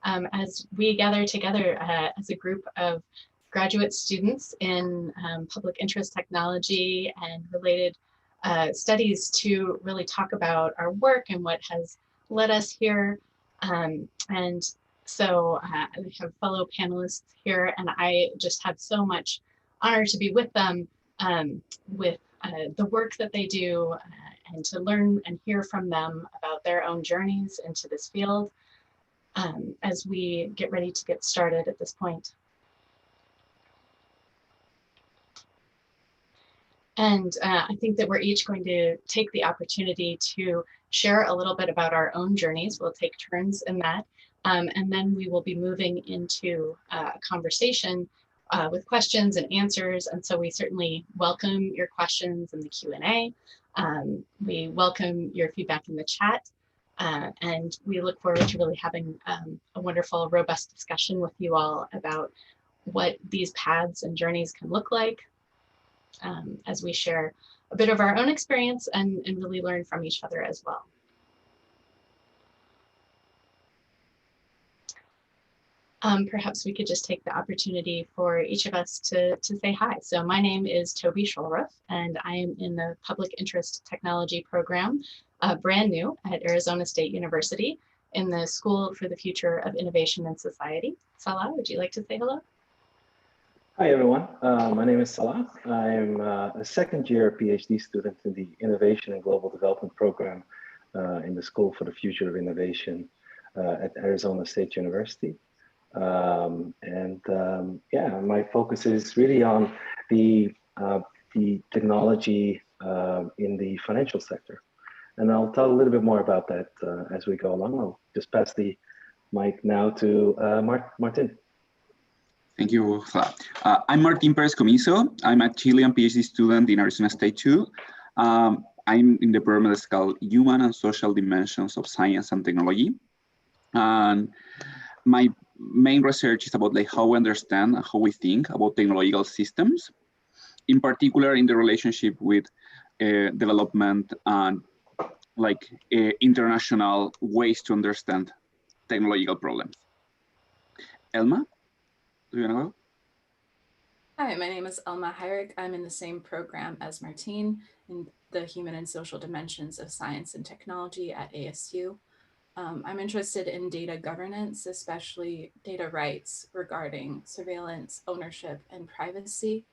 evening as we gather together as a group of graduate students in public interest technology and related studies to really talk about our work and what has led us here. And so I have fellow panelists here, and I just have so much honor to be with them with the work that they do and to learn and hear from them about their own journeys into this field as we get ready to get started at this point. And I think that we're each going to take the opportunity to share a little bit about our own journeys. We'll take turns in that. And then we will be moving into a conversation with questions and answers. And so we certainly welcome your questions in the Q&A. We welcome your feedback in the chat. And we look forward to really having a wonderful, robust discussion with you all about what these paths and journeys can look like as we share a bit of our own experience and really learn from each other as well. Perhaps we could just take the opportunity for each of us to say hi. So my name is Toby Shulruff, and I am in the Public Interest Technology program, brand new at Arizona State University in the School for the Future of Innovation and Society. Salah, would you like to say hello? Hi, everyone. My name is Salah. I'm a second-year PhD student in the Innovation and Global Development program in the School for the Future of Innovation at Arizona State University. Yeah, my focus is really on the technology in the financial sector. And I'll tell a little bit more about that as we go along. I'll just pass the mic now to Martín. Thank you. I'm Martín Pérez Comisso. I'm a Chilean PhD student in Arizona State too. I'm in the program that's called Human and Social Dimensions of Science and Technology. And my main research is about how we understand and how we think about technological systems, in particular in the relationship with development and international ways to understand technological problems. Elma? Do you want to go? Hi, my name is Elma Herrick. I'm in the same program as Martín in the Human and Social Dimensions of Science and Technology at ASU. I'm interested in data governance, especially data rights regarding surveillance, ownership, and privacy.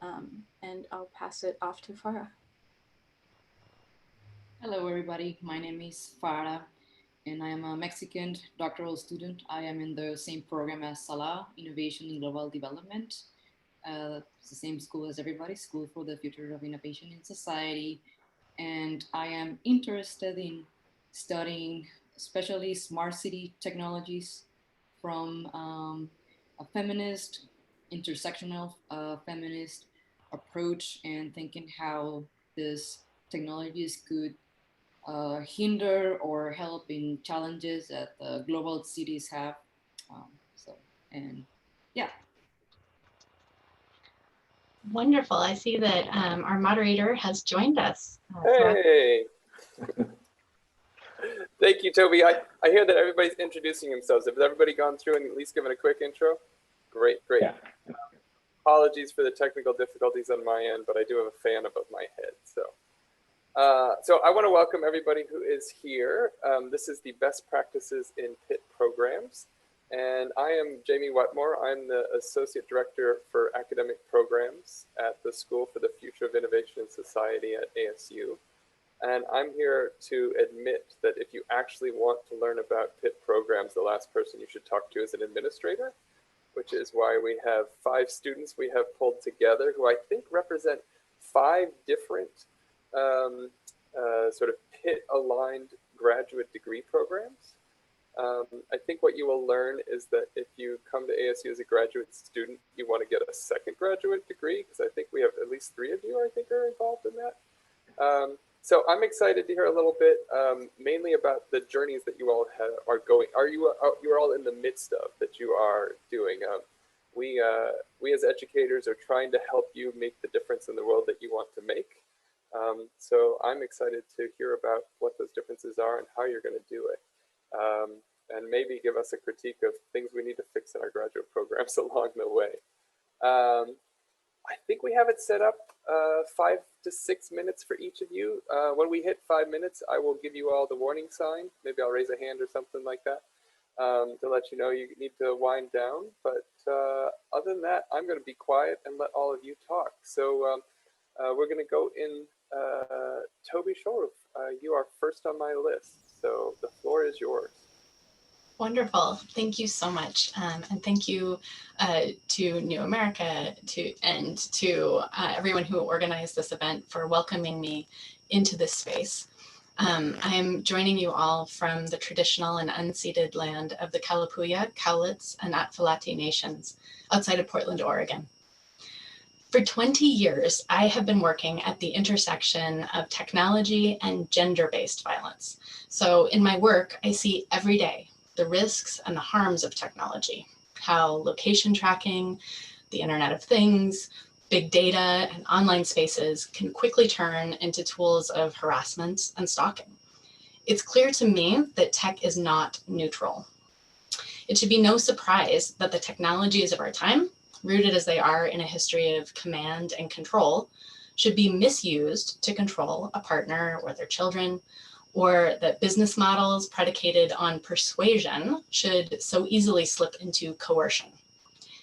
And I'll pass it off to Farah. Hello, everybody. My name is Farah, and I am a Mexican doctoral student. I am in the same program as Salah, Innovation and Global Development. It's the same school as everybody, School for the Future of Innovation in Society. And I am interested in studying especially smart city technologies from a feminist, intersectional feminist approach, and thinking how these technologies could hinder or help in challenges that the global cities have. Yeah. Wonderful. I see that our moderator has joined us. Hey. Thank you, Toby. I hear that everybody's introducing themselves. Has everybody gone through and at least given a quick intro? Great, great. Yeah. Apologies for the technical difficulties on my end, but I do have a fan above my head. So I want to welcome everybody who is here. This is the Best Practices in PIT programs. And I am Jameson Wetmore. I'm the Associate Director for Academic Programs at the School for the Future of Innovation and Society at ASU. And I'm here to admit that if you actually want to learn about PIT programs, the last person you should talk to is an administrator, which is why we have 5 students we have pulled together who I think represent 5 different sort of PIT-aligned graduate degree programs. I think what you will learn is that if you come to ASU as a graduate student, you want to get a second graduate degree, because I think we have at least 3 of you, I think, are involved in that. So I'm excited to hear a little bit, mainly about the journeys that you all are going. You're all in the midst of that you are doing. We as educators are trying to help you make the difference in the world that you want to make. So I'm excited to hear about what those differences are and how you're going to do it. and maybe give us a critique of things we need to fix in our graduate programs along the way. I think we have it set up 5 to 6 minutes for each of you. When we hit 5 minutes, I will give you all the warning sign. Maybe I'll raise a hand or something like that to let you know you need to wind down. But other than that, I'm going to be quiet and let all of you talk. So we're going to go in. Toby Shulruff, you are first on my list. So the floor is yours. Wonderful. Thank you so much. And thank you to New America and to everyone who organized this event for welcoming me into this space. I am joining you all from the traditional and unceded land of the Kalapuya, Cowlitz, and Atfalati nations outside of Portland, Oregon. For 20 years, I have been working at the intersection of technology and gender-based violence. So in my work, I see every day the risks and the harms of technology, how location tracking, the Internet of Things, big data, and online spaces can quickly turn into tools of harassment and stalking. It's clear to me that tech is not neutral. It should be no surprise that the technologies of our time, rooted as they are in a history of command and control, should be misused to control a partner or their children, or that business models predicated on persuasion should so easily slip into coercion.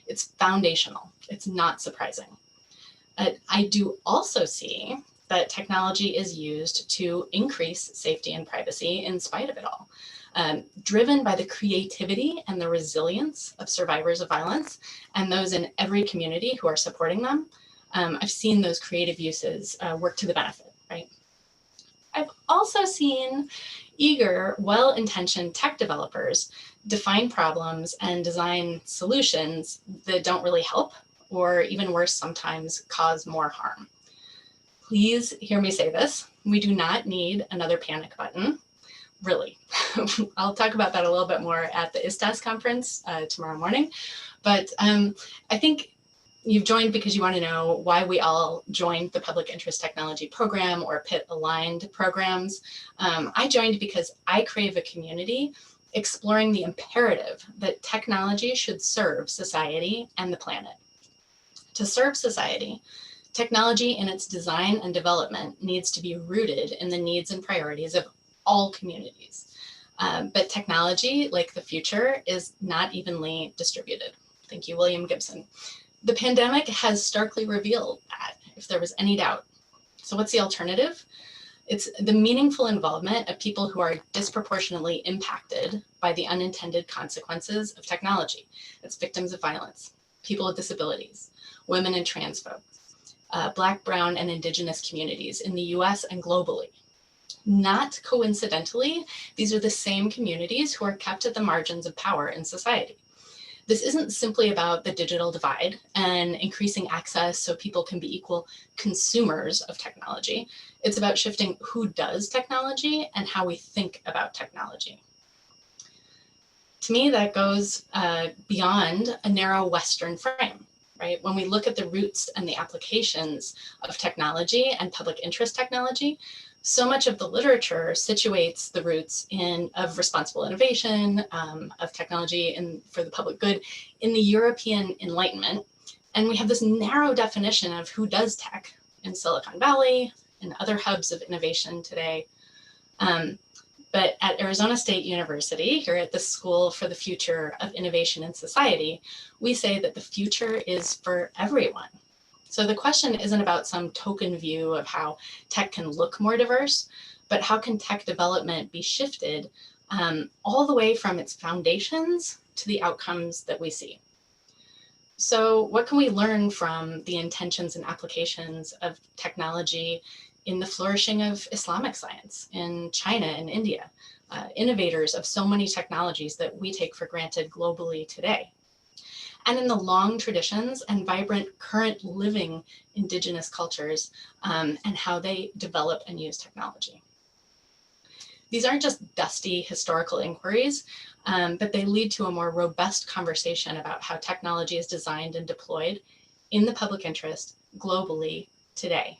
It's foundational. It's not surprising. I do also see that technology is used to increase safety and privacy in spite of it all. Driven by the creativity and the resilience of survivors of violence and those in every community who are supporting them, I've seen those creative uses work to the benefit, right? I've also seen eager, well-intentioned tech developers define problems and design solutions that don't really help, or even worse, sometimes cause more harm. Please hear me say this. We do not need another panic button, really. I'll talk about that a little bit more at the ISTAS conference tomorrow morning. But I think you've joined because you want to know why we all joined the Public Interest Technology Program or PIT aligned programs. I joined because I crave a community exploring the imperative that technology should serve society and the planet. To serve society, technology in its design and development needs to be rooted in the needs and priorities of all communities. But technology, like the future, is not evenly distributed. Thank you, William Gibson. The pandemic has starkly revealed that, if there was any doubt. So what's the alternative? It's the meaningful involvement of people who are disproportionately impacted by the unintended consequences of technology. It's victims of violence, people with disabilities, women and trans folks, Black, Brown, and Indigenous communities in the US and globally. Not coincidentally, these are the same communities who are kept at the margins of power in society. This isn't simply about the digital divide and increasing access so people can be equal consumers of technology. It's about shifting who does technology and how we think about technology. To me, that goes beyond a narrow Western frame, right? When we look at the roots and the applications of technology and public interest technology, so much of the literature situates the roots of responsible innovation, of technology and for the public good in the European Enlightenment. And we have this narrow definition of who does tech in Silicon Valley and other hubs of innovation today. But at Arizona State University, here at the School for the Future of Innovation and Society, we say that the future is for everyone. So the question isn't about some token view of how tech can look more diverse, but how can tech development be shifted all the way from its foundations to the outcomes that we see. So what can we learn from the intentions and applications of technology in the flourishing of Islamic science in China and India, innovators of so many technologies that we take for granted globally today? And in the long traditions and vibrant current living indigenous cultures and how they develop and use technology. These aren't just dusty historical inquiries, but they lead to a more robust conversation about how technology is designed and deployed in the public interest globally today,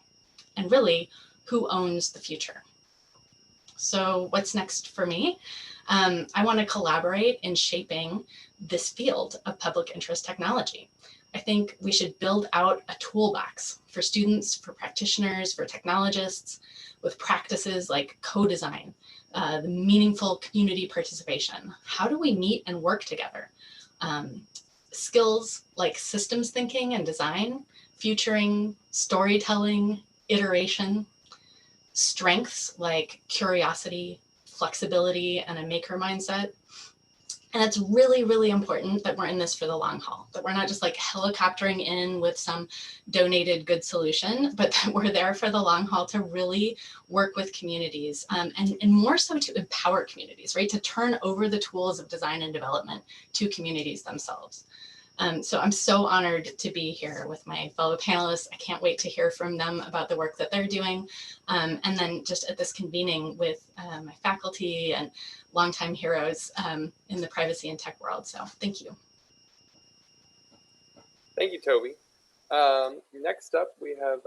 and really who owns the future. So what's next for me? I want to collaborate in shaping this field of public interest technology. I think we should build out a toolbox for students, for practitioners, for technologists, with practices like co-design, the meaningful community participation. How do we meet and work together? Skills like systems thinking and design, futuring, storytelling, iteration, strengths like curiosity, flexibility, and a maker mindset. And it's really, really important that we're in this for the long haul, that we're not just like helicoptering in with some donated good solution, but that we're there for the long haul to really work with communities and more so to empower communities, right? To turn over the tools of design and development to communities themselves. So I'm so honored to be here with my fellow panelists. I can't wait to hear from them about the work that they're doing. And then just at this convening with my faculty and longtime heroes in the privacy and tech world. So thank you. Thank you, Toby. Next up, we have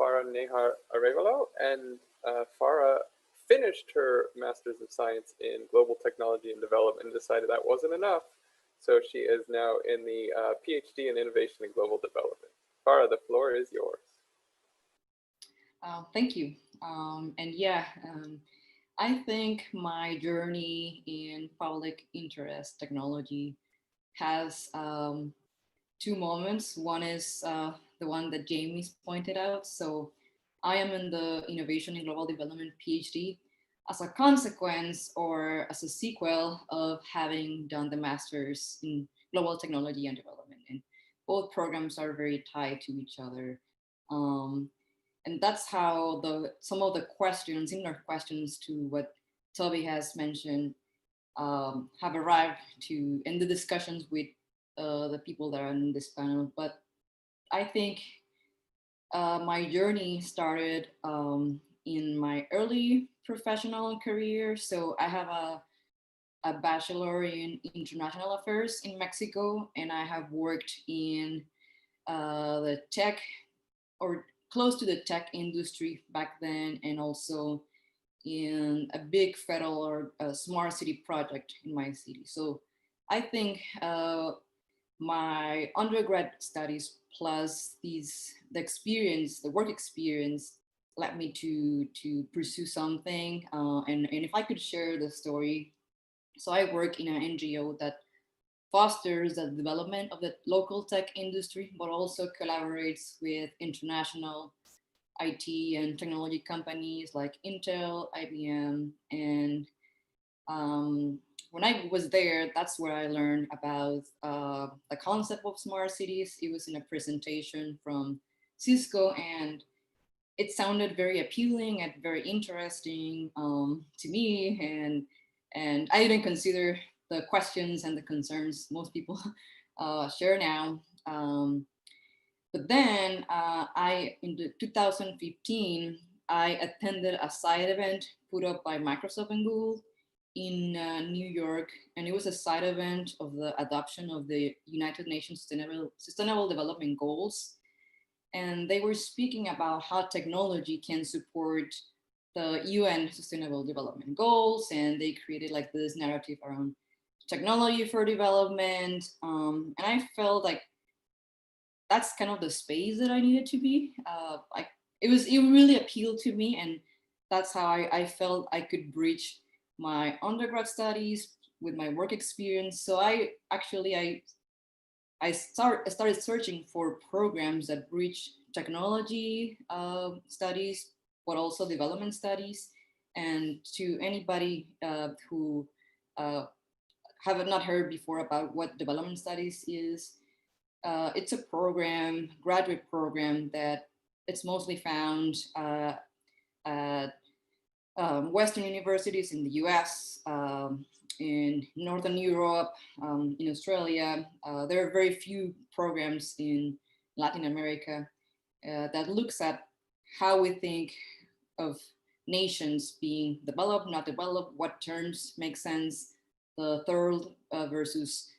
Farah Najar Arevalo, and Farah finished her Master's of Science in Global Technology and Development and decided that wasn't enough. So she is now in the PhD in Innovation and Global Development. Farah, the floor is yours. Thank you. And yeah, I think my journey in public interest technology has two moments. One is the one that Jamie's pointed out. So I am in the Innovation and Global Development PhD as a consequence or as a sequel of having done the Master's in Global Technology and Development. And both programs are very tied to each other. And that's how some of the questions, similar questions to what Toby has mentioned, have arrived to in the discussions with the people that are in this panel. But I think my journey started in my early professional career. So I have a bachelor in international affairs in Mexico, and I have worked in the tech or close to the tech industry back then, and also in a big federal or smart city project in my city. So I think my undergrad studies plus the work experience led me to pursue something. And if I could share the story, so I work in an NGO that fosters the development of the local tech industry, but also collaborates with international IT and technology companies like Intel, IBM, and when I was there, that's where I learned about the concept of smart cities. It was in a presentation from Cisco, and it sounded very appealing and very interesting to me. And I didn't consider the questions and the concerns most people share now. But then in 2015, I attended a side event put up by Microsoft and Google in New York, and it was a side event of the adoption of the United Nations Sustainable Development Goals. And they were speaking about how technology can support the UN Sustainable Development Goals, and they created like this narrative around technology for development. And I felt like that's kind of the space that I needed to be. It really appealed to me, and that's how I felt I could bridge my undergrad studies with my work experience. So I started searching for programs that bridge technology studies, but also development studies. And to anybody who have not heard before about what development studies is, it's a graduate program that it's mostly found at Western universities in the US, in Northern Europe, in Australia. There are very few programs in Latin America that looks at how we think of nations being developed, not developed, what terms make sense, the third versus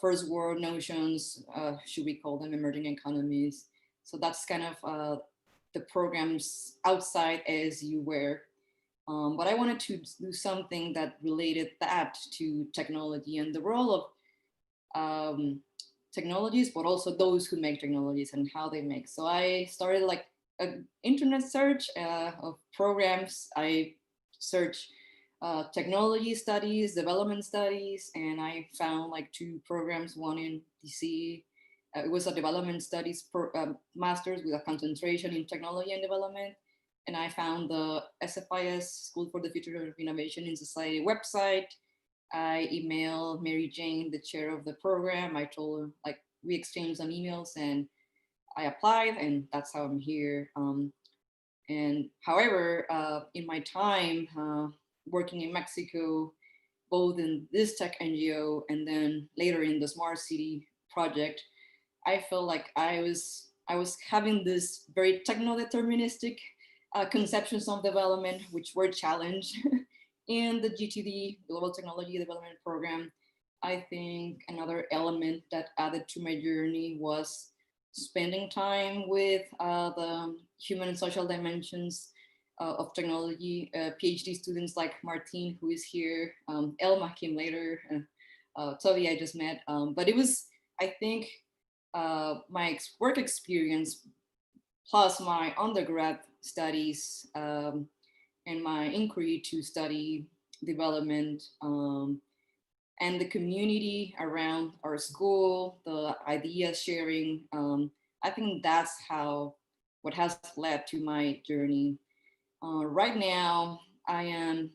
first world notions, should we call them emerging economies? So that's kind of the programs outside ASU where But I wanted to do something that related that to technology and the role of technologies, but also those who make technologies and how they make. So I started like an internet search of programs. I searched technology studies, development studies, and I found like 2 programs, one in DC. It was a development studies master's with a concentration in technology and development. And I found the SFIS, School for the Future of Innovation in Society website. I emailed Mary Jane, the chair of the program. I told her, like, we exchanged some emails and I applied, and that's how I'm here. And however, in my time working in Mexico, both in this tech NGO and then later in the Smart City project, I felt like I was having this very techno-deterministic conceptions of development, which were challenged in the GTD, Global Technology Development Program. I think another element that added to my journey was spending time with the human and social dimensions of technology, PhD students like Martín, who is here, Elma came later, Toby I just met, but it was, I think, my work experience plus my undergrad studies and my inquiry to study development and the community around our school, the idea sharing. I think that's what has led to my journey. Right now, I am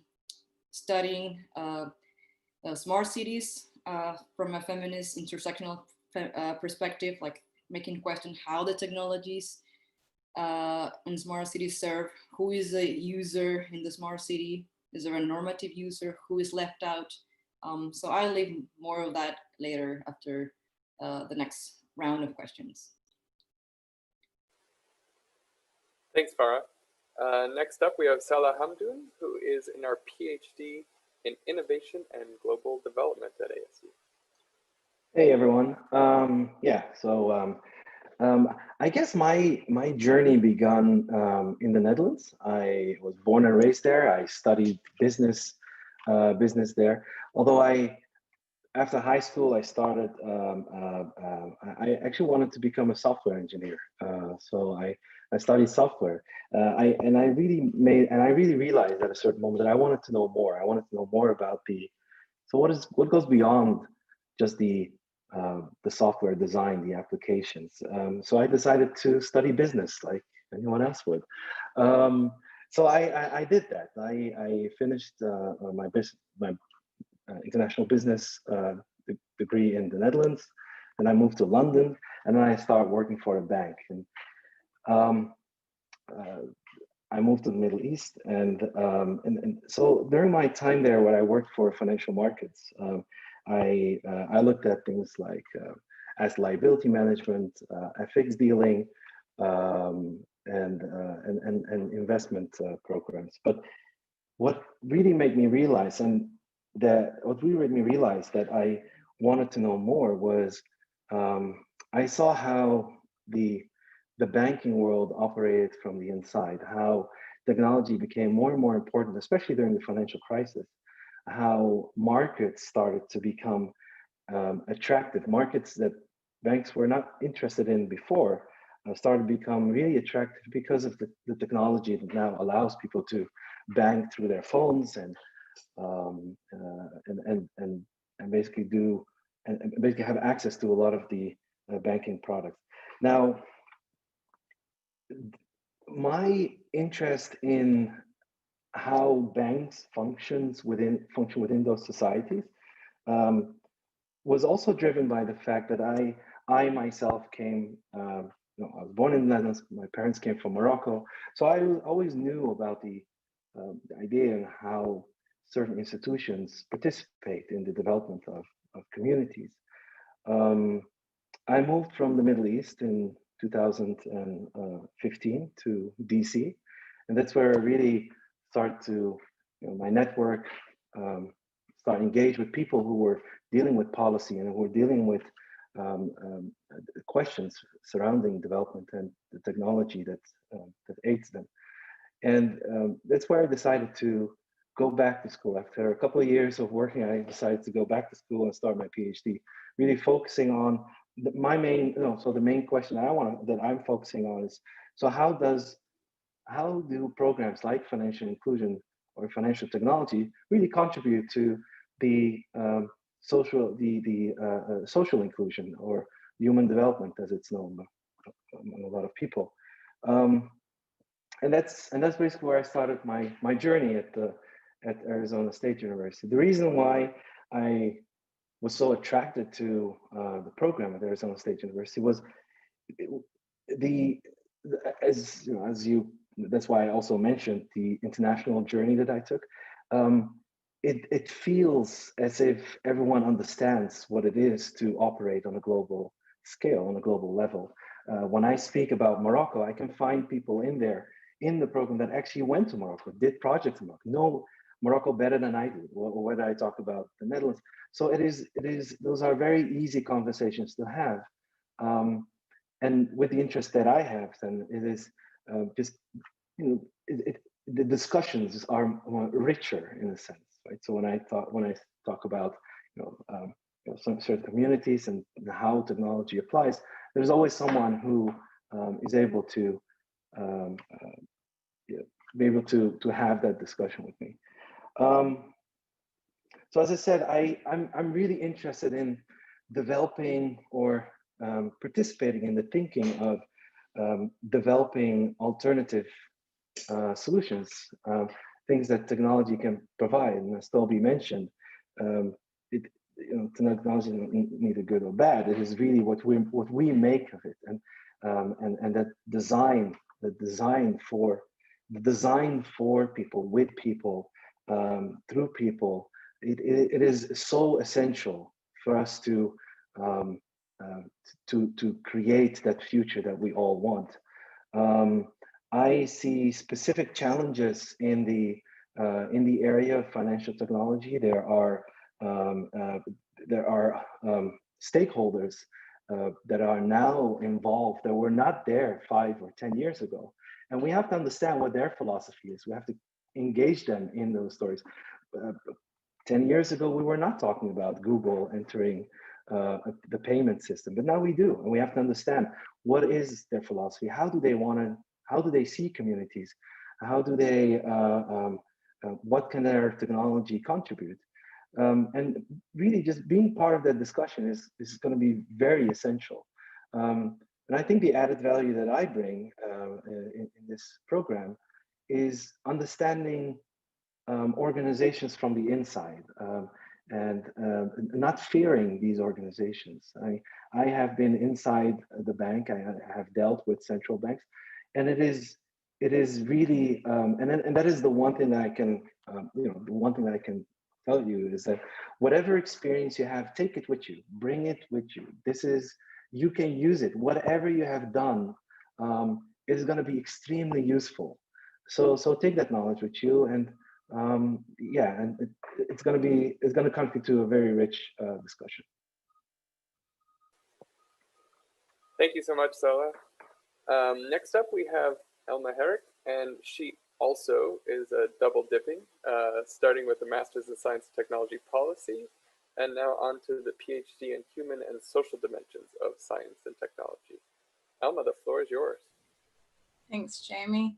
studying smart cities from a feminist intersectional perspective, like making question how the technologies in smart cities serve, who is a user in the smart city, is there a normative user, who is left out? So I'll leave more of that later after the next round of questions. Thanks, Farah. Next up, we have Salah Hamdoun, who is in our PhD in Innovation and Global Development at ASU. Hey, everyone. I guess my journey began in the Netherlands. I was born and raised there. I studied business there. Although after high school, I started. I actually wanted to become a software engineer. So I studied software. I really realized at a certain moment that I wanted to know more. I wanted to know more about what goes beyond just the software design, the applications. So I decided to study business like anyone else would. So I did that. I finished my international business degree in the Netherlands, and I moved to London, and then I started working for a bank. And I moved to the Middle East, and so during my time there, when I worked for financial markets, I looked at things like asset liability management, FX dealing, and investment programs. But what really made me realize, that I wanted to know more was I saw how the banking world operated from the inside, how technology became more and more important, especially during the financial crisis, how markets started to become attractive. Markets that banks were not interested in before started to become really attractive because of the technology that now allows people to bank through their phones and basically have access to a lot of the banking products. Now, my interest in how banks function within those societies was also driven by the fact that I myself came. I was born in the Netherlands. My parents came from Morocco, so I always knew about the idea and how certain institutions participate in the development of communities. I moved from the Middle East in 2015 to DC, and that's where I really start to, my network, start engage with people who were dealing with policy and who were dealing with questions surrounding development and the technology that aids them. And that's where I decided to go back to school. After a couple of years of working, I decided to go back to school and start my PhD, really focusing on my main, so the main question that I'm focusing on is, so how do programs like financial inclusion or financial technology really contribute to the social inclusion or human development, as it's known among a lot of people. And that's basically where I started my journey at Arizona State University. The reason why I was so attracted to the program at Arizona State University was that's why I also mentioned the international journey that I took. It feels as if everyone understands what it is to operate on a global scale, on a global level. When I speak about Morocco, I can find people in the program that actually went to Morocco, did projects in Morocco, know Morocco better than I do, or whether I talk about the Netherlands. So those are very easy conversations to have. And with the interest that I have, then it is just, the discussions are more richer in a sense, right? So when I talk about, some certain communities and how technology applies, there's always someone who is able to be able to have that discussion with me. So as I said, I'm really interested in developing or participating in the thinking of developing alternative solutions, things that technology can provide. And as Toby mentioned, technology isn't neither good or bad. It is really what we make of it, and that design for people, with people, through people. It is so essential for us to create that future that we all want. I see specific challenges in the area of financial technology. There are stakeholders that are now involved that were not there 5 or 10 years ago, and we have to understand what their philosophy is. We have to engage them in those stories. 10 years ago, we were not talking about Google entering the payment system, but now we do, and we have to understand what is their philosophy. How do they see communities? How do they? What can their technology contribute? And really, just being part of that discussion is going to be very essential. And I think the added value that I bring in this program is understanding organizations from the inside, and not fearing these organizations. I have been inside the bank. I have dealt with central banks, and it is really, and that is the one thing that I can, the one thing that I can tell you is that whatever experience you have, take it with you, bring it with you. You can use it. Whatever you have done is going to be extremely useful. So take that knowledge with you, and and it's going to contribute to a very rich discussion. Thank you so much, Salah. Next up, we have Elma Herrick, and she also is double dipping, starting with a Master's in Science and Technology Policy, and now on to the PhD in Human and Social Dimensions of Science and Technology. Elma, the floor is yours. Thanks, Jamie.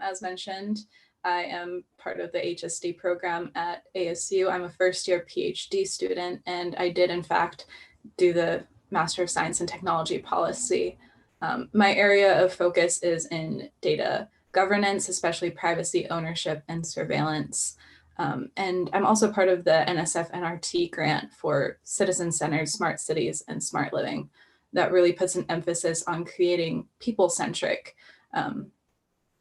As mentioned, I am part of the HSD program at ASU. I'm a first-year PhD student, and I did, in fact, do the Master of Science and Technology Policy. My area of focus is in data governance, especially privacy, ownership, and surveillance. And I'm also part of the NSF NRT grant for citizen-centered smart cities and smart living that really puts an emphasis on creating people-centric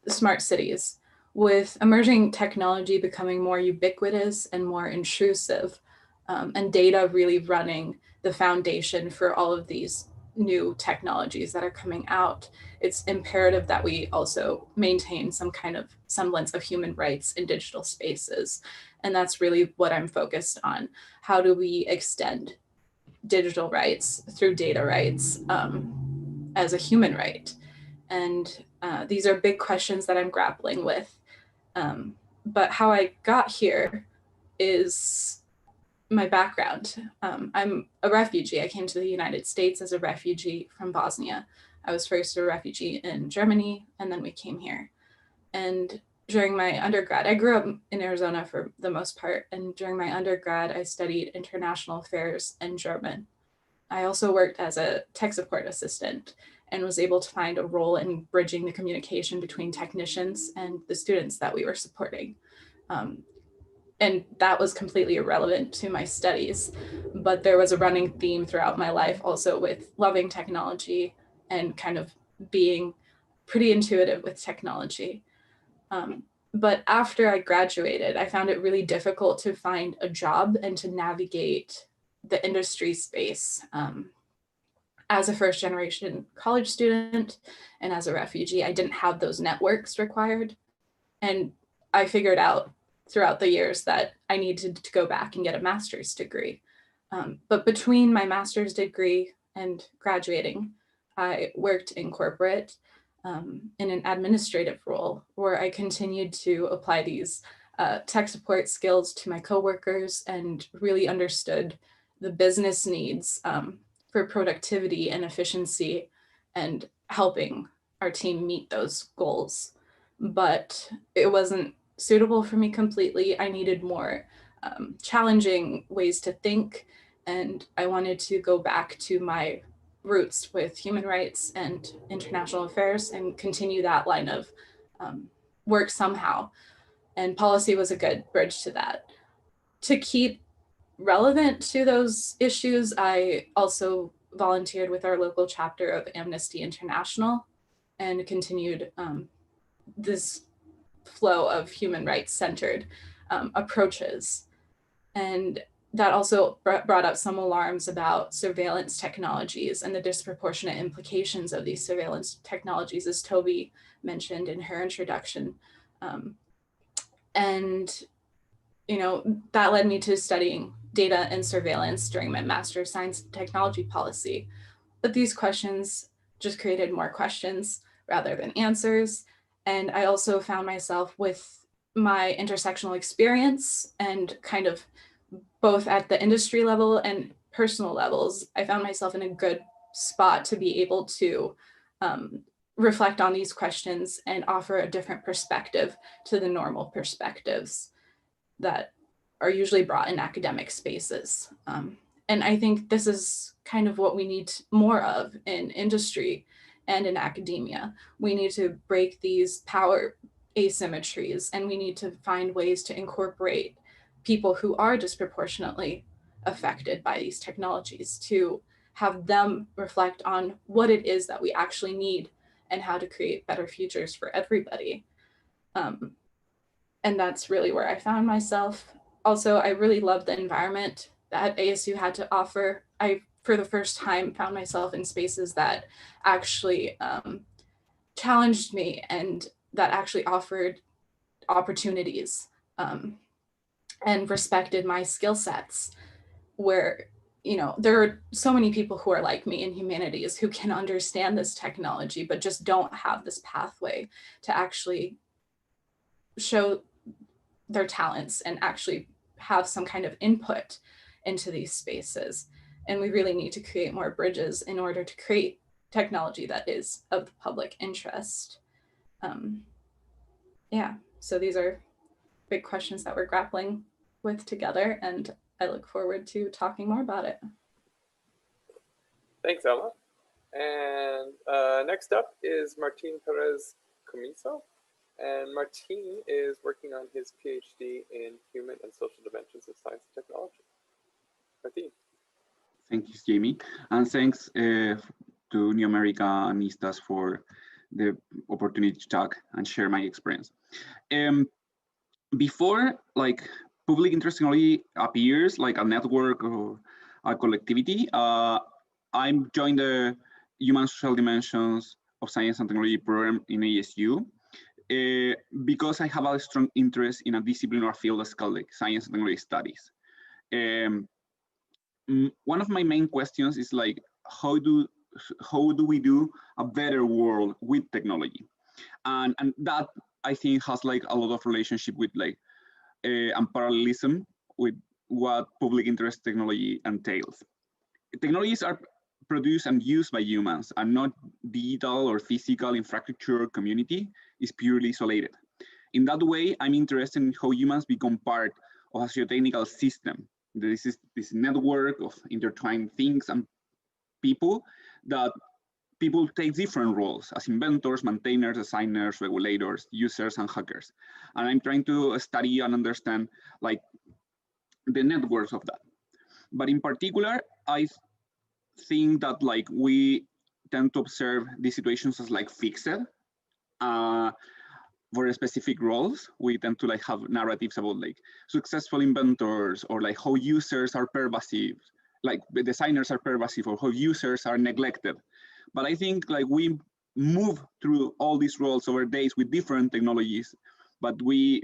smart cities. With emerging technology becoming more ubiquitous and more intrusive, and data really running the foundation for all of these new technologies that are coming out, it's imperative that we also maintain some kind of semblance of human rights in digital spaces. And that's really what I'm focused on. How do we extend digital rights through data rights as a human right? And these are big questions that I'm grappling with. But how I got here is my background. I'm a refugee. I came to the United States as a refugee from Bosnia. I was first a refugee in Germany, and then we came here. And during my undergrad, I grew up in Arizona for the most part, and during my undergrad, I studied international affairs and German. I also worked as a tech support assistant and was able to find a role in bridging the communication between technicians and the students that we were supporting. And that was completely irrelevant to my studies, but there was a running theme throughout my life also with loving technology and kind of being pretty intuitive with technology. But after I graduated, I found it really difficult to find a job and to navigate the industry space. As a first generation college student and as a refugee, I didn't have those networks required. And I figured out throughout the years that I needed to go back and get a master's degree. But between my master's degree and graduating, I worked in corporate in an administrative role where I continued to apply these tech support skills to my coworkers and really understood the business needs for productivity and efficiency and helping our team meet those goals. But it wasn't suitable for me completely. I needed more challenging ways to think, and I wanted to go back to my roots with human rights and international affairs and continue that line of work somehow. And policy was a good bridge to that. To keep relevant to those issues, I also volunteered with our local chapter of Amnesty International and continued this flow of human rights centered approaches. And that also brought up some alarms about surveillance technologies and the disproportionate implications of these surveillance technologies, as Toby mentioned in her introduction. And, you know, that led me to studying data and surveillance during my Master's of Science and Technology policy. But these questions just created more questions rather than answers. And I also found myself with my intersectional experience and kind of both at the industry level and personal levels, I found myself in a good spot to be able to reflect on these questions and offer a different perspective to the normal perspectives that are usually brought in academic spaces. And I think this is kind of what we need more of in industry and in academia. We need to break these power asymmetries, and we need to find ways to incorporate people who are disproportionately affected by these technologies, to have them reflect on what it is that we actually need and how to create better futures for everybody. And that's really where I found myself. Also, I really loved the environment that ASU had to offer. I, for the first time, found myself in spaces that actually challenged me and that actually offered opportunities and respected my skill sets, where, you know, there are so many people who are like me in humanities who can understand this technology, but just don't have this pathway to actually show their talents and actually have some kind of input into these spaces. And we really need to create more bridges in order to create technology that is of the public interest. Yeah, so these are big questions that we're grappling with together, and I look forward to talking more about it. Thanks, Elma. And next up is Martín Pérez Comisso. And Martín is working on his PhD in human and social dimensions of science and technology. Martín. Thank you, Jamie. And thanks to New America and IEEEISTAS for the opportunity to talk and share my experience. Before public interest technology appears like a network or a collectivity, I joined the Human Social Dimensions of Science and Technology program in ASU because I have a strong interest in a discipline or field that's called science and technology studies. One of my main questions is how do how do we do a better world with technology? And that I think has like a lot of relationship with like and parallelism with what public interest technology entails. Technologies are produced and used by humans, and not digital or physical infrastructure community is purely isolated. In that way, I'm interested in how humans become part of a socio-technical system. This is this network of intertwined things and people that people take different roles as inventors, maintainers, designers, regulators, users, and hackers. And I'm trying to study and understand like the networks of that. But in particular, I think that like we tend to observe these situations as like fixed for specific roles. We tend to like have narratives about like successful inventors or like how users are pervasive, like the designers are pervasive or how users are neglected. But I think like we move through all these roles over days with different technologies, but we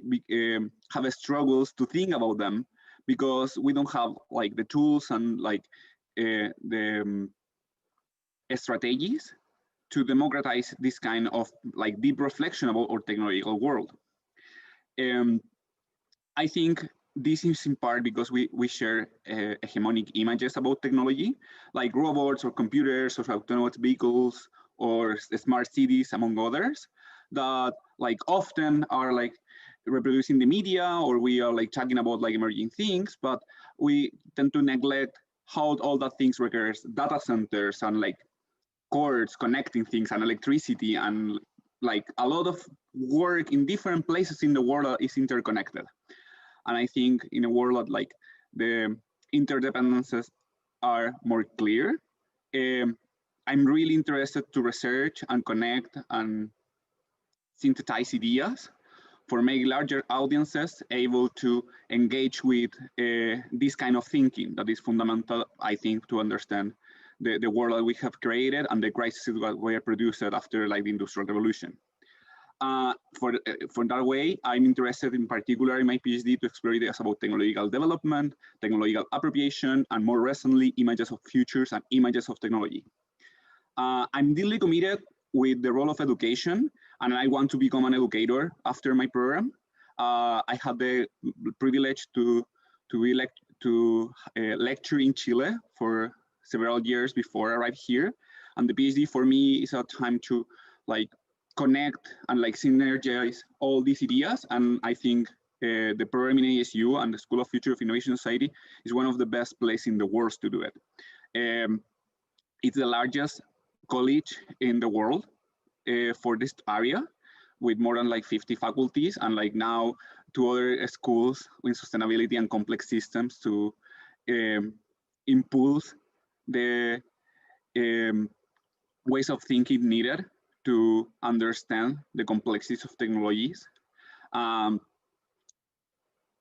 have struggles to think about them because we don't have like the tools and like the strategies to democratize this kind of like deep reflection about our technological world. I think this is in part because we share hegemonic images about technology, like robots or computers or autonomous vehicles or smart cities, among others, that like often are like reproducing the media, or we are like talking about like emerging things, but we tend to neglect how all that things requires data centers and like cords connecting things and electricity and like a lot of work in different places in the world is interconnected. And I think in a world that like the interdependencies are more clear, I'm really interested to research and connect and synthesize ideas for make larger audiences able to engage with this kind of thinking that is fundamental, I think, to understand the world that we have created and the crises that were produced after like the Industrial Revolution. For that way, I'm interested in particular in my PhD to explore ideas about technological development, technological appropriation, and more recently, images of futures and images of technology. I'm deeply committed with the role of education, and I want to become an educator after my program. I had the privilege to lecture in Chile for several years before I arrived here, and the PhD for me is a time to like connect and like synergize all these ideas. And I think the program in ASU and the School of Future of Innovation Society is one of the best places in the world to do it. It's the largest college in the world for this area, with more than like 50 faculties, and like now 2 other schools in sustainability and complex systems to impulse the ways of thinking needed to understand the complexities of technologies.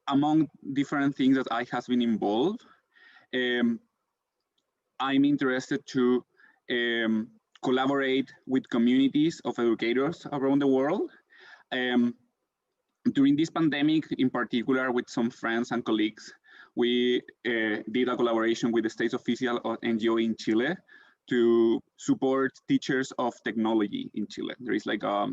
Among different things that I have been involved, I'm interested to collaborate with communities of educators around the world. During this pandemic, in particular with some friends and colleagues, we did a collaboration with the state official NGO in Chile to support teachers of technology in Chile. There is like a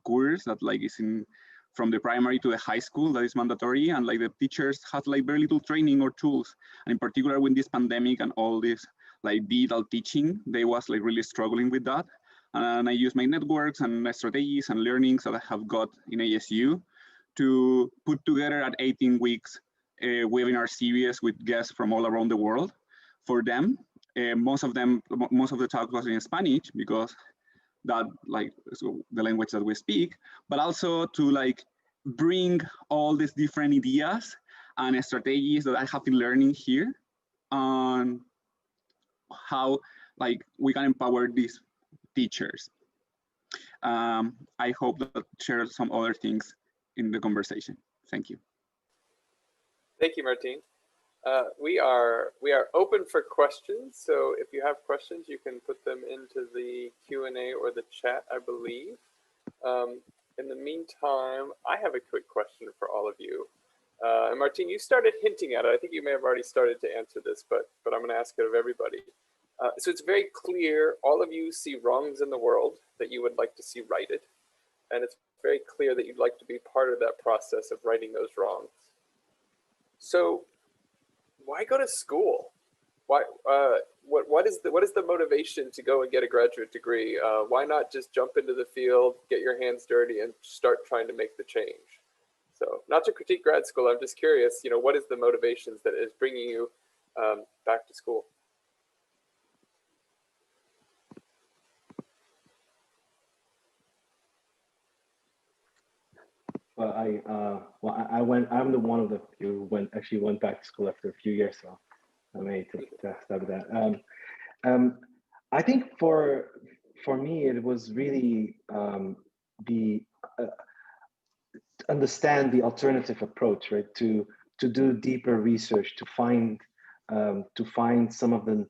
course that like is in from the primary to the high school that is mandatory, and like the teachers have like very little training or tools. And in particular with this pandemic and all this like digital teaching, they was like really struggling with that. And I use my networks and strategies and learnings that I have got in ASU to put together at 18 weeks webinar series with guests from all around the world for them. Most of the talk was in Spanish because that like so the language that we speak, but also to like bring all these different ideas and strategies that I have been learning here on how like we can empower these teachers. I hope that share some other things in the conversation. Thank you. Thank you, Martín. We are open for questions. So if you have questions, you can put them into the Q&A or the chat, I believe. In the meantime, I have a quick question for all of you. And Martín, you started hinting at it. I think you may have already started to answer this, but I'm going to ask it of everybody. so it's very clear, all of you see wrongs in the world that you would like to see righted. And it's very clear that you'd like to be part of that process of righting those wrongs. So why go to school? Why, what is the motivation to go and get a graduate degree? Why not just jump into the field, get your hands dirty, and start trying to make the change? So not to critique grad school, I'm just curious, you know, what is the motivations that is bringing you back to school? Well, I'm the one of the few who actually went back to school after a few years, so I may take a stab at that. I think for me, it was really understand the alternative approach, right? To do deeper research, to find some of the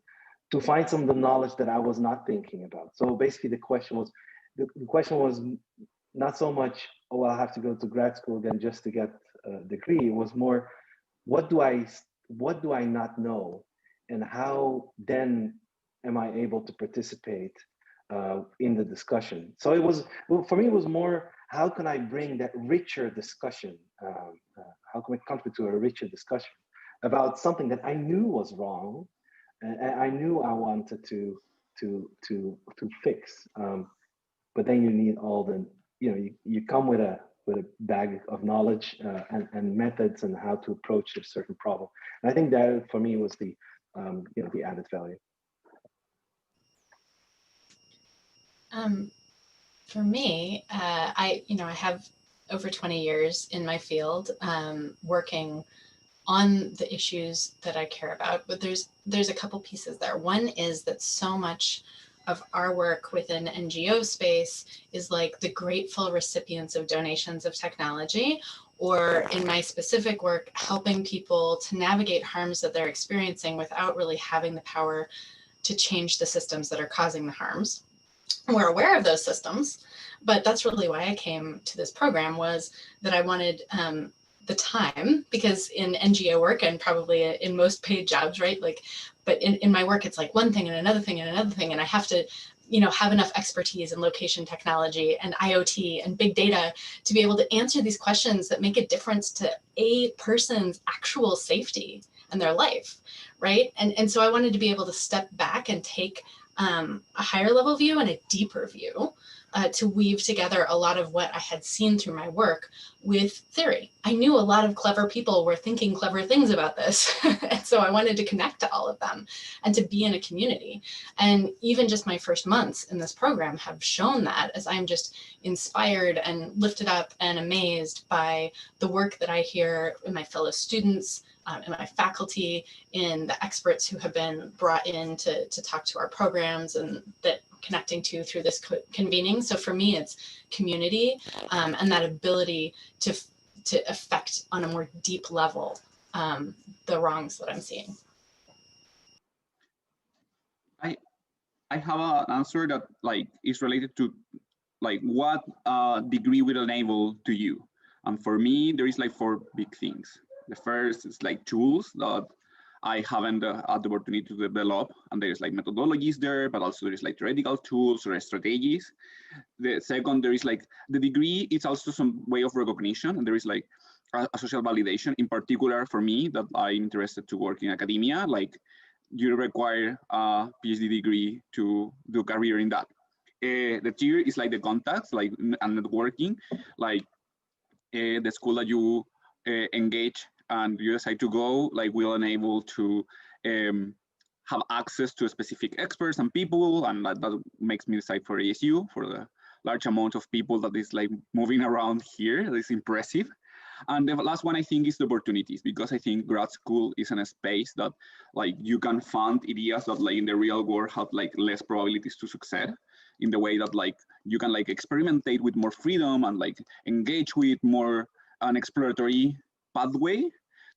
knowledge that I was not thinking about. So basically, the question was not so much, oh, I'll have to go to grad school again just to get a degree. It was more, what do I not know, and how then am I able to participate in the discussion? So it was, for me, it was more, how can I bring that richer discussion? How can we contribute to a richer discussion about something that I knew was wrong, and I knew I wanted to fix, but then you need all the, you know, you come with a bag of knowledge and methods and how to approach a certain problem. And I think that for me was the you know, the added value. For me, I have over 20 years in my field working on the issues that I care about, but there's a couple pieces there. One is that so much of our work within NGO space is like the grateful recipients of donations of technology, or in my specific work, helping people to navigate harms that they're experiencing without really having the power to change the systems that are causing the harms. We're aware of those systems, but that's really why I came to this program, was that I wanted the time, because in NGO work and probably in most paid jobs, right? Like, but in my work, it's like one thing and another thing and another thing. And I have to, you know, have enough expertise in location technology and IoT and big data to be able to answer these questions that make a difference to a person's actual safety and their life, right? And so I wanted to be able to step back and take a higher level view and a deeper view to weave together a lot of what I had seen through my work with theory. I knew a lot of clever people were thinking clever things about this. And so I wanted to connect to all of them and to be in a community. And even just my first months in this program have shown that, as I'm just inspired and lifted up and amazed by the work that I hear in my fellow students, in my faculty, in the experts who have been brought in to talk to our programs and that connecting to through this convening. So for me, it's community and that ability to affect on a more deep level the wrongs that I'm seeing. I have an answer that like is related to like what degree will enable to you. And for me, there is like 4 big things. The first is like tools that I haven't had the opportunity to develop, and there's like methodologies there, but also there is like theoretical tools or strategies. The second, there is like the degree, it's also some way of recognition, and there is like a social validation. In particular, for me, that I'm interested to work in academia, like you require a PhD degree to do a career in that. The tier is like the contacts, like and networking, like the school that you engage and you decide to go, like will enable to have access to specific experts and people, and that makes me decide for ASU, for the large amount of people that is like moving around here. That is impressive. And the last one I think is the opportunities, because I think grad school is in a space that like you can fund ideas that like in the real world have like less probabilities to succeed, in the way that like you can like experimentate with more freedom and like engage with more an exploratory pathway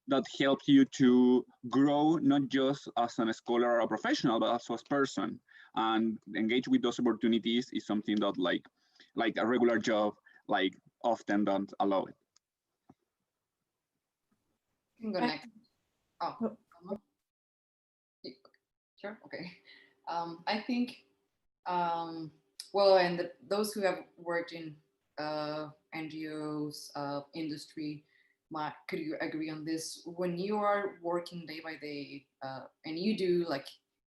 that helps you to grow not just as a scholar or a professional, but also as a person. And engage with those opportunities is something that like a regular job like often don't allow it. You can go next. Oh, sure, okay. I think, well, and those who have worked in NGOs, industry, could you agree on this? When you are working day by day and you do like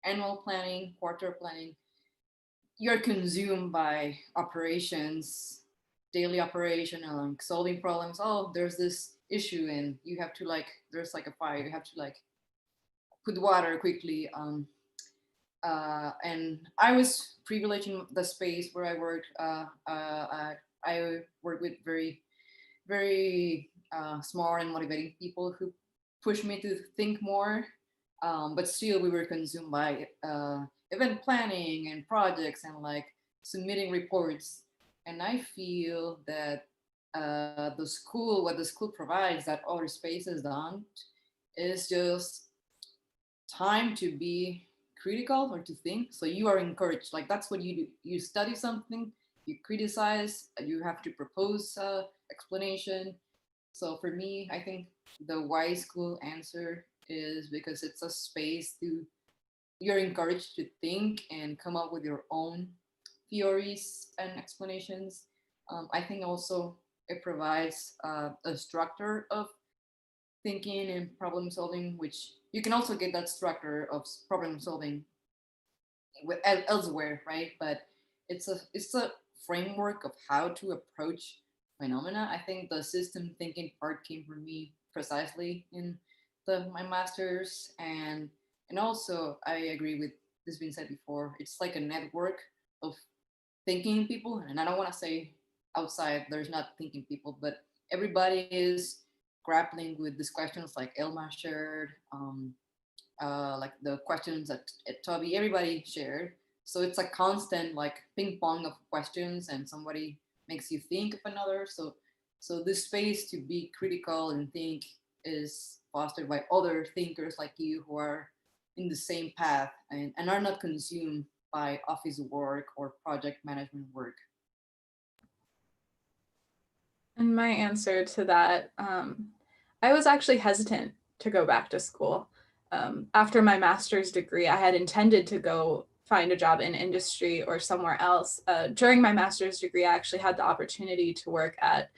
annual planning, quarter planning, you're consumed by operations, daily operation, and like solving problems. Oh, there's this issue and you have to like, there's like a fire, you have to like put water quickly. And I was privileging the space where I worked. I work with very, very smart and motivating people who pushed me to think more. But still, we were consumed by event planning and projects and like submitting reports. And I feel that the school, what the school provides that other spaces don't, is just time to be critical or to think. So you are encouraged, like that's what you do. You study something, you criticize, you have to propose explanation. So for me, I think the why school answer is because it's a space to, you're encouraged to think and come up with your own theories and explanations. I think also it provides a structure of thinking and problem solving, which you can also get that structure of problem solving elsewhere, right? But it's a framework of how to approach phenomena. I think the system thinking part came from me precisely in my master's, and also I agree with this being said before. It's like a network of thinking people, and I don't want to say outside there's not thinking people, but everybody is grappling with these questions like Elma shared, like the questions that Toby, everybody shared. So it's a constant like ping pong of questions, and somebody makes you think of another. So this space to be critical and think is fostered by other thinkers like you who are in the same path and are not consumed by office work or project management work. And my answer to that, I was actually hesitant to go back to school. After my master's degree, I had intended to go find a job in industry or somewhere else. During my master's degree, I actually had the opportunity to work at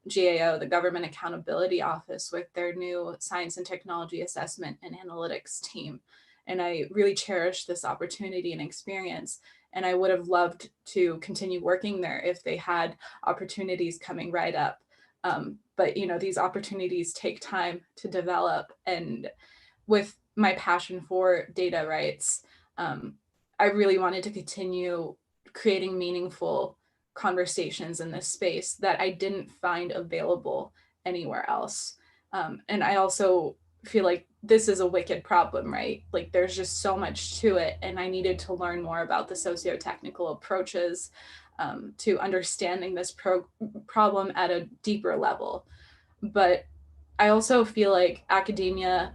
GAO, the Government Accountability Office, with their new Science and Technology Assessment and Analytics team. And I really cherished this opportunity and experience. And I would have loved to continue working there if they had opportunities coming right up. But you know, these opportunities take time to develop. And with my passion for data rights, I really wanted to continue creating meaningful conversations in this space that I didn't find available anywhere else. And I also feel like this is a wicked problem, right? Like there's just so much to it, and I needed to learn more about the socio-technical approaches to understanding this problem at a deeper level. But I also feel like academia,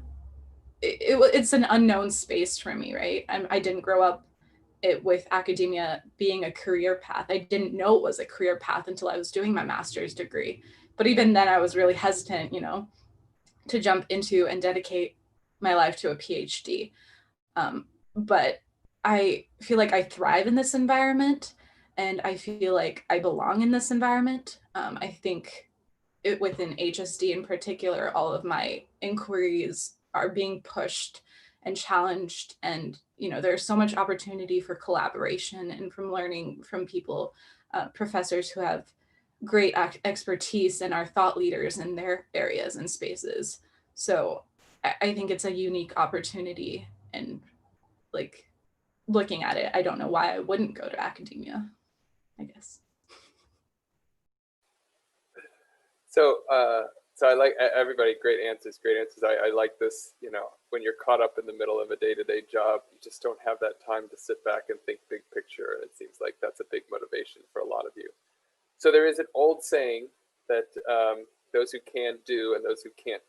it's an unknown space for me, right? I didn't grow up with academia being a career path. I didn't know it was a career path until I was doing my master's degree. But even then I was really hesitant, you know, to jump into and dedicate my life to a PhD. But I feel like I thrive in this environment, and I feel like I belong in this environment. I think within HSD in particular, all of my inquiries are being pushed and challenged, and you know, there's so much opportunity for collaboration and from learning from people, professors who have great expertise and are thought leaders in their areas and spaces. So I think it's a unique opportunity, and like looking at it, I don't know why I wouldn't go to academia, I guess. So I like everybody, great answers, great answers. I like this, you know, when you're caught up in the middle of a day-to-day job, you just don't have that time to sit back and think big picture. And it seems like that's a big motivation for a lot of you. So there is an old saying that those who can do and those who can't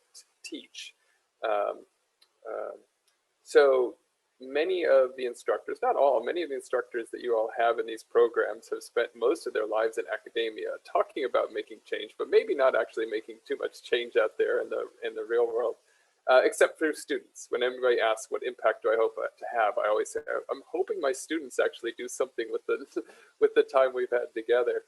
teach. So many of the instructors, not all, many of the instructors that you all have in these programs have spent most of their lives in academia talking about making change, but maybe not actually making too much change out there in the real world. except for students. When everybody asks what impact do I hope to have, I always say, I'm hoping my students actually do something with the, with the time we've had together.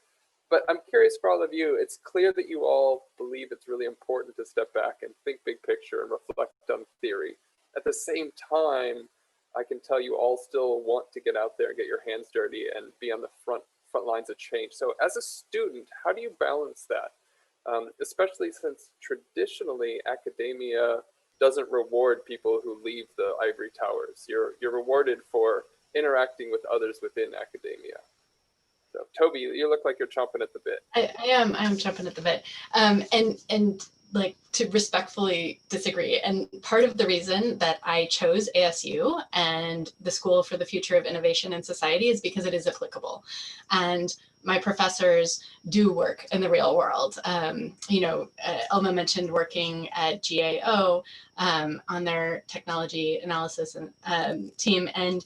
But I'm curious for all of you, it's clear that you all believe it's really important to step back and think big picture and reflect on theory. At the same time, I can tell you all still want to get out there and get your hands dirty and be on the front lines of change. So as a student, how do you balance that? Especially since traditionally academia doesn't reward people who leave the ivory towers. You're rewarded for interacting with others within academia. So Toby, you look like you're chomping at the bit. I am chomping at the bit. And like to respectfully disagree. And part of the reason that I chose ASU and the School for the Future of Innovation and Society is because it is applicable. And my professors do work in the real world. You know, Elma mentioned working at GAO on their technology analysis and team. And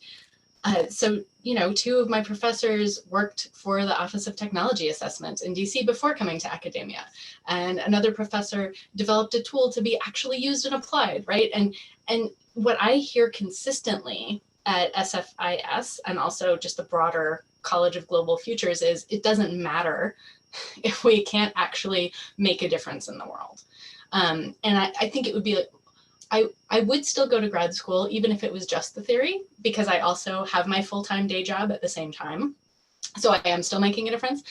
so, you know, two of my professors worked for the Office of Technology Assessment in DC before coming to academia. And another professor developed a tool to be actually used and applied, right? And what I hear consistently at SFIS and also just the broader College of Global Futures is it doesn't matter if we can't actually make a difference in the world. And I think it would be like, I would still go to grad school, even if it was just the theory, because I also have my full-time day job at the same time. So I am still making a difference,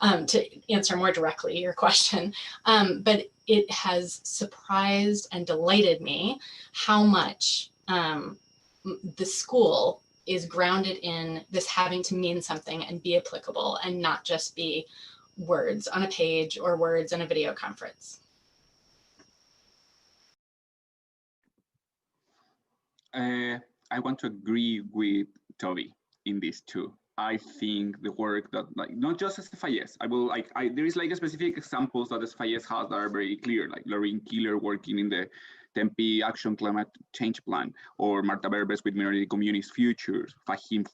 to answer more directly your question. But it has surprised and delighted me how much the school is grounded in this having to mean something and be applicable and not just be words on a page or words in a video conference. I want to agree with Toby in this too. I think the work that, like, not just SFIS, there is like a specific examples that SFIS has that are very clear, like Lorraine Keeler working in the Tempe Action Climate Change Plan, or Marta Berbes with Minority Communities Futures, Fahim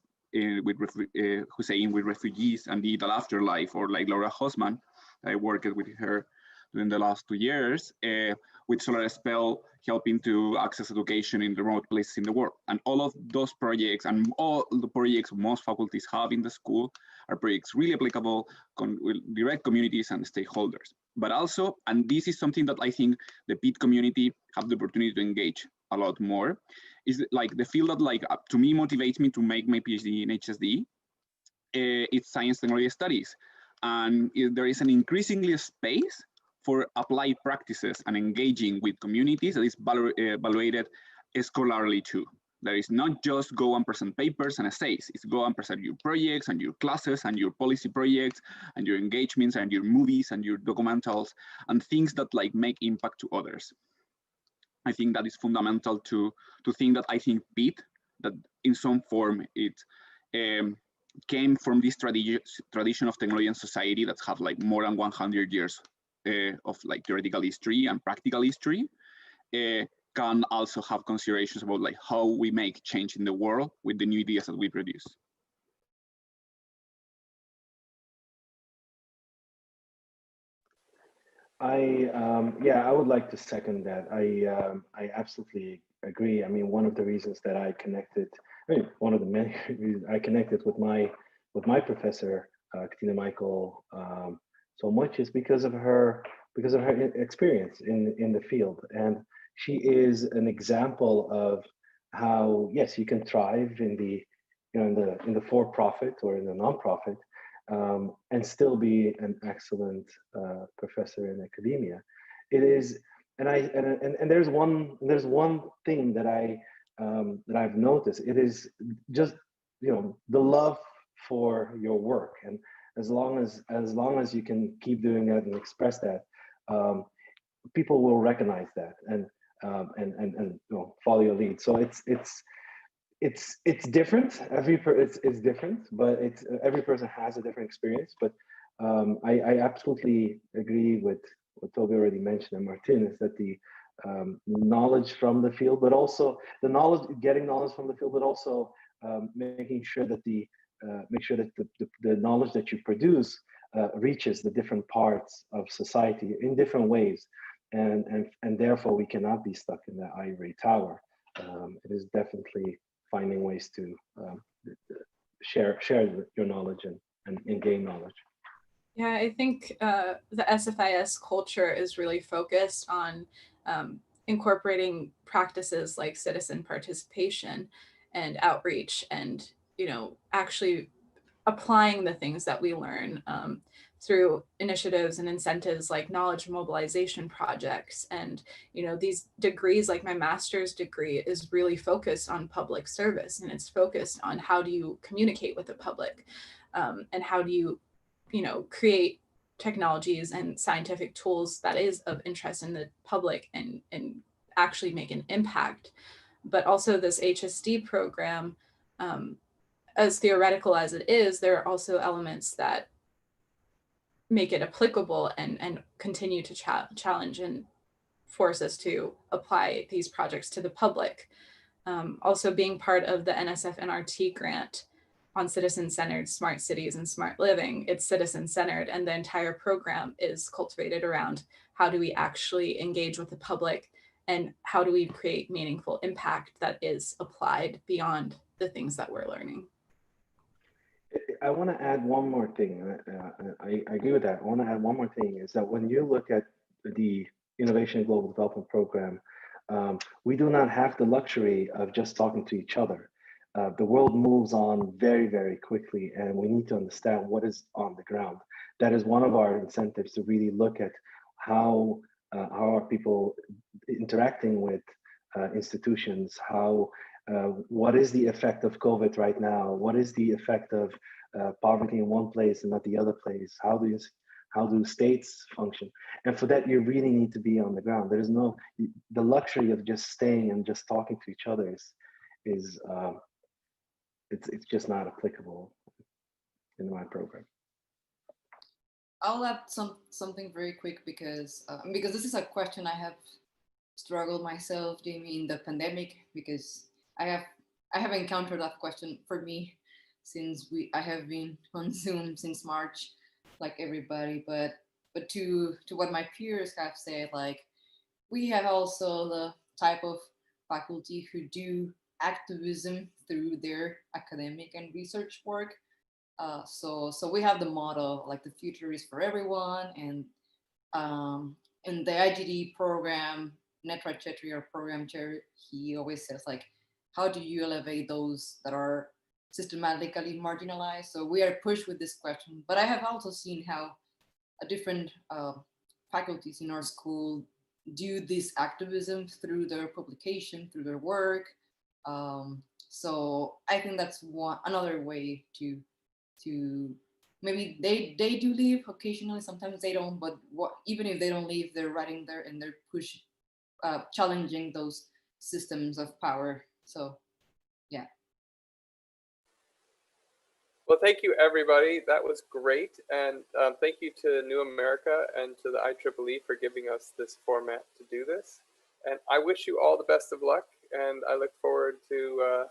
Hussein with refugees and digital afterlife, or like Laura Hosman, I worked with her during the last 2 years, with Solar Spell helping to access education in remote places in the world. And all of those projects and all the projects most faculties have in the school are projects really applicable with direct communities and stakeholders. But also, and this is something that I think the PIT community have the opportunity to engage a lot more, is like the field that like to me motivates me to make my PhD in HSD, it's science technology studies. And there is an increasingly space for applied practices and engaging with communities that is evaluated scholarly too. There is not just go and present papers and essays, it's go and present your projects and your classes and your policy projects and your engagements and your movies and your documentals and things that like make impact to others. I think that is fundamental to think that I think PIT, that in some form it came from this tradition of technology and society that's had like more than 100 years of like theoretical history and practical history, can also have considerations about like how we make change in the world with the new ideas that we produce. I would like to second that. I absolutely agree. I mean, one of the reasons that I connected, one of the many reasons I connected with my professor, Katina Michael, so much is because of her experience in the field, and she is an example of how, yes, you can thrive in the in the for-profit or in the non-profit, and still be an excellent professor in academia. It is, and there's one thing that I've noticed. It is just the love for your work, and as long as you can keep doing that and express that, people will recognize that and follow your lead. So it's different. It's different, but every person has a different experience. But I absolutely agree with what Toby already mentioned and Martin, is that the knowledge from the field, but also getting knowledge from the field, but also making sure that the knowledge that you produce reaches the different parts of society in different ways. and therefore we cannot be stuck in that ivory tower. It is definitely finding ways to share your knowledge and gain knowledge. Yeah, I think the SFIS culture is really focused on incorporating practices like citizen participation and outreach, and actually applying the things that we learn through initiatives and incentives like knowledge mobilization projects. And these degrees, like my master's degree, is really focused on public service, and it's focused on how do you communicate with the public, and how do you create technologies and scientific tools that is of interest in the public and actually make an impact. But also this HSD program, as theoretical as it is, there are also elements that make it applicable and continue to challenge and force us to apply these projects to the public. Also being part of the NSF NRT grant on citizen-centered smart cities and smart living, it's citizen-centered, and the entire program is cultivated around how do we actually engage with the public and how do we create meaningful impact that is applied beyond the things that we're learning. I want to add one more thing. I agree with that. I want to add one more thing, is that when you look at the Innovation and Global Development Program, we do not have the luxury of just talking to each other. The world moves on very, very quickly, and we need to understand what is on the ground. That is one of our incentives, to really look at how are people interacting with institutions, what is the effect of COVID right now? What is the effect of poverty in one place and not the other place? How do states function? And for that, you really need to be on the ground. There is the luxury of just staying and just talking to each other it's just not applicable in my program. I'll add something very quick because this is a question I have struggled myself, Jamie, in the pandemic, because I have encountered that question for me since I have been on Zoom since March, like everybody. But to what my peers have said, like we have also the type of faculty who do activism through their academic and research work. So we have the motto like the future is for everyone, and in the IGD program, Netra Chetri, our program chair, he always says like, how do you elevate those that are systematically marginalized? So we are pushed with this question, but I have also seen how different faculties in our school do this activism through their publication, through their work. So I think that's another way to maybe they do leave occasionally, sometimes they don't, but even if they don't leave, they're writing there and they're challenging those systems of power. So yeah. Well, thank you, everybody. That was great. And thank you to New America and to the IEEE for giving us this format to do this. And I wish you all the best of luck. And I look forward to,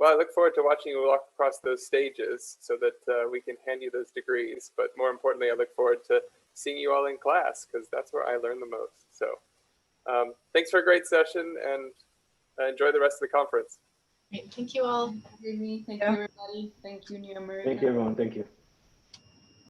I look forward to watching you walk across those stages so that we can hand you those degrees. But more importantly, I look forward to seeing you all in class, because that's where I learn the most. So thanks for a great session, and enjoy the rest of the conference. Great. Thank you all. Thank you, everybody. Thank you, New America. Thank you, everyone. Thank you.